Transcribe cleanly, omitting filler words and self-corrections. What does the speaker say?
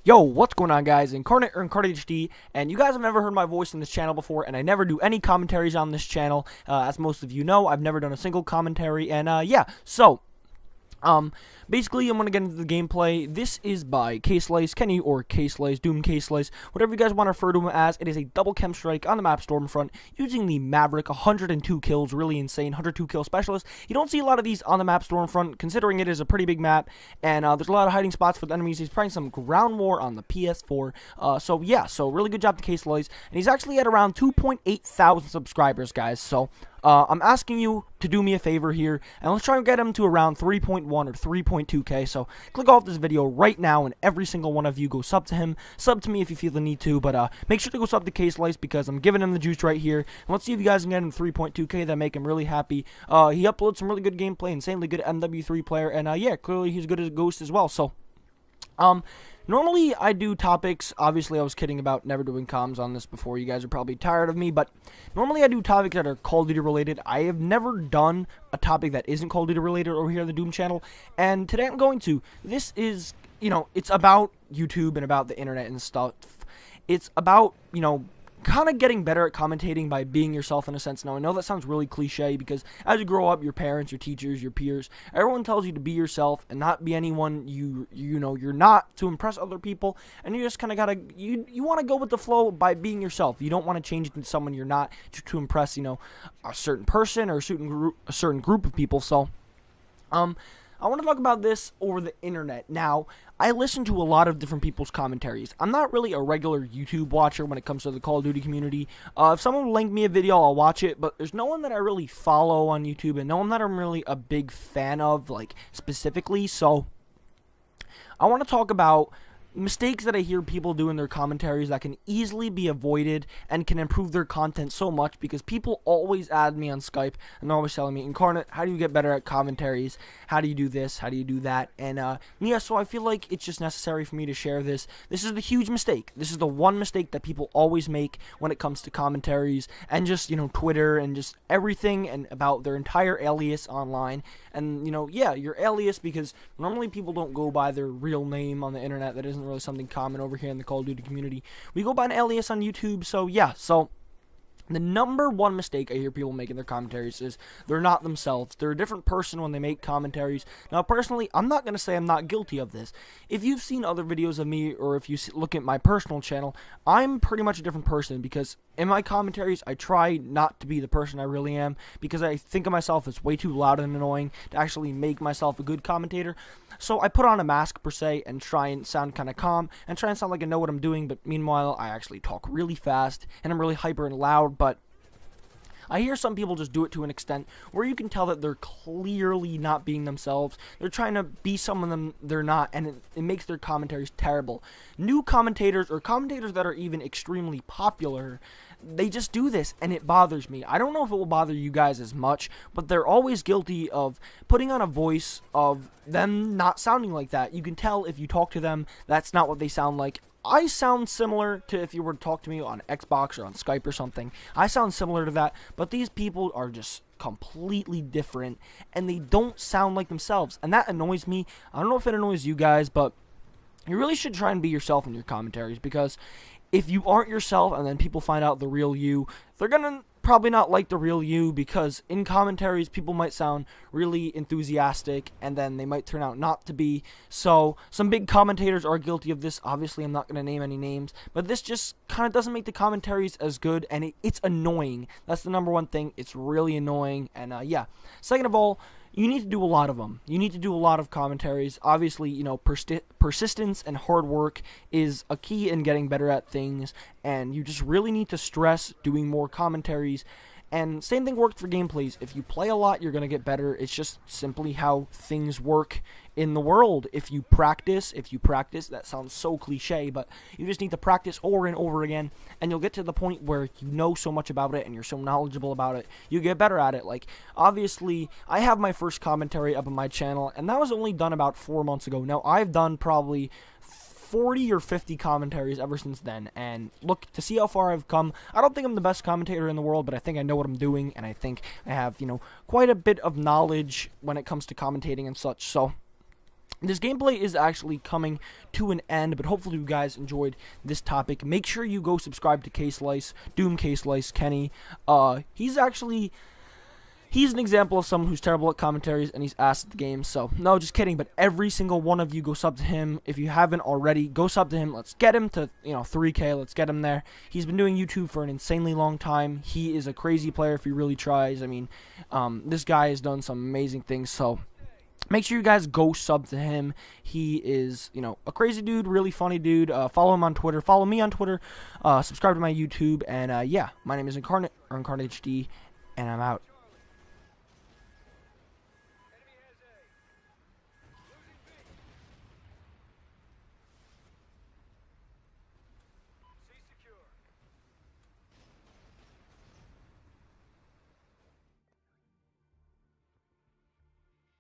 Yo, what's going on, guys? Incarnate or Incarnate HD, and you guys have never heard my voice in this channel before, and I never do any commentaries on this channel. As most of you know, I've never done a single commentary, and yeah, so basically, I'm going to get into the gameplay. This is by K-Slice, Kenny, or K-Slice, Doom K-Slice, whatever you guys want to refer to him as. It is a double KEM strike on the map Stormfront, using the Maverick, 102 kills, really insane, 102 kill specialist. You don't see a lot of these on the map Stormfront, considering it is a pretty big map, and there's a lot of hiding spots for the enemies. He's playing some ground war on the PS4, so yeah, so really good job to K-Slice, and he's actually at around 2.8 thousand subscribers, guys, so I'm asking you to do me a favor here, and let's try and get him to around 3.1 or 3.2k, so click off this video right now, and every single one of you go sub to him, sub to me if you feel the need to, but make sure to go sub to K-Slice, because I'm giving him the juice right here, and let's see if you guys can get him 3.2k, that make him really happy. He uploads some really good gameplay, insanely good MW3 player, and yeah, clearly he's good as a ghost as well, so, normally, I do topics. Obviously, I was kidding about never doing comms on this before. You guys are probably tired of me, but normally I do topics that are Call of Duty related. I have never done a topic that isn't Call of Duty related over here on the Doom channel, and today I'm going to. This is, you know, it's about YouTube and about the internet and stuff. It's about, you know, kind of getting better at commentating by being yourself in a sense. Now, I know that sounds really cliche because as you grow up, your parents, your teachers, your peers, everyone tells you to be yourself and not be anyone you know you're not, to impress other people, and you just kind of gotta, you want to go with the flow by being yourself. You don't want to change into someone you're not to impress, you know, a certain person or a certain group of people. So I want to talk about this over the internet. Now, I listen to a lot of different people's commentaries. I'm not really a regular YouTube watcher when it comes to the Call of Duty community. If someone linked me a video, I'll watch it, but there's no one that I really follow on YouTube, and no one that I'm really a big fan of, like, specifically. So, I want to talk about mistakes that I hear people do in their commentaries that can easily be avoided and can improve their content so much, because people always add me on Skype and they're always telling me, Incarnate, how do you get better at commentaries? How do you do this? How do you do that? And yeah, so I feel like it's just necessary for me to share this. This is the huge mistake. This is the one mistake that people always make when it comes to commentaries and just, you know, Twitter and just everything and about their entire alias online. And, you know, yeah, your alias, because normally people don't go by their real name on the internet. That isn't really something common over here in the Call of Duty community. We go by an alias on YouTube, so yeah, so the number one mistake I hear people make in their commentaries is they're not themselves. They're a different person when they make commentaries. Now, personally, I'm not going to say I'm not guilty of this. If you've seen other videos of me, or if you look at my personal channel, I'm pretty much a different person, because in my commentaries, I try not to be the person I really am, because I think of myself as way too loud and annoying to actually make myself a good commentator. So I put on a mask, per se, and try and sound kind of calm, and try and sound like I know what I'm doing, but meanwhile, I actually talk really fast, and I'm really hyper and loud. But I hear some people just do it to an extent where you can tell that they're clearly not being themselves. They're trying to be someone they're not, and it makes their commentaries terrible. New commentators, or commentators that are even extremely popular, they just do this, and it bothers me. I don't know if it will bother you guys as much, but they're always guilty of putting on a voice of them not sounding like that. You can tell if you talk to them, that's not what they sound like. I sound similar to if you were to talk to me on Xbox or on Skype or something. I sound similar to that, but these people are just completely different, and they don't sound like themselves, and that annoys me. I don't know if it annoys you guys, but you really should try and be yourself in your commentaries, because if you aren't yourself and then people find out the real you, they're gonna probably not like the real you, because in commentaries people might sound really enthusiastic and then they might turn out not to be. So some big commentators are guilty of this. Obviously, I'm not going to name any names, but this just kind of doesn't make the commentaries as good, and it's annoying. That's the number one thing. It's really annoying. And yeah, second of all, you need to do a lot of them. You need to do a lot of commentaries. Obviously, you know, persistence and hard work is a key in getting better at things, and you just really need to stress doing more commentaries. And same thing worked for gameplays. If you play a lot, you're going to get better. It's just simply how things work in the world. If you practice, that sounds so cliche, but you just need to practice over and over again, and you'll get to the point where you know so much about it and you're so knowledgeable about it, you get better at it. Like, obviously, I have my first commentary up on my channel, and that was only done about 4 months ago. Now, I've done probably 40 or 50 commentaries ever since then, and look, to see how far I've come. I don't think I'm the best commentator in the world, but I think I know what I'm doing, and I think I have, you know, quite a bit of knowledge when it comes to commentating and such. So This gameplay is actually coming to an end, but hopefully you guys enjoyed this topic. Make sure you go subscribe to K-Slice, Doom K-Slice, Kenny. He's an example of someone who's terrible at commentaries and he's ass at the game. So, no, just kidding. But every single one of you go sub to him. If you haven't already, go sub to him. Let's get him to, 3K. Let's get him there. He's been doing YouTube for an insanely long time. He is a crazy player if he really tries. I mean, this guy has done some amazing things. So, make sure you guys go sub to him. He is, a crazy dude, really funny dude. Follow him on Twitter. Follow me on Twitter. Subscribe to my YouTube. And, yeah, my name is Incarnate, or Incarnate HD, and I'm out.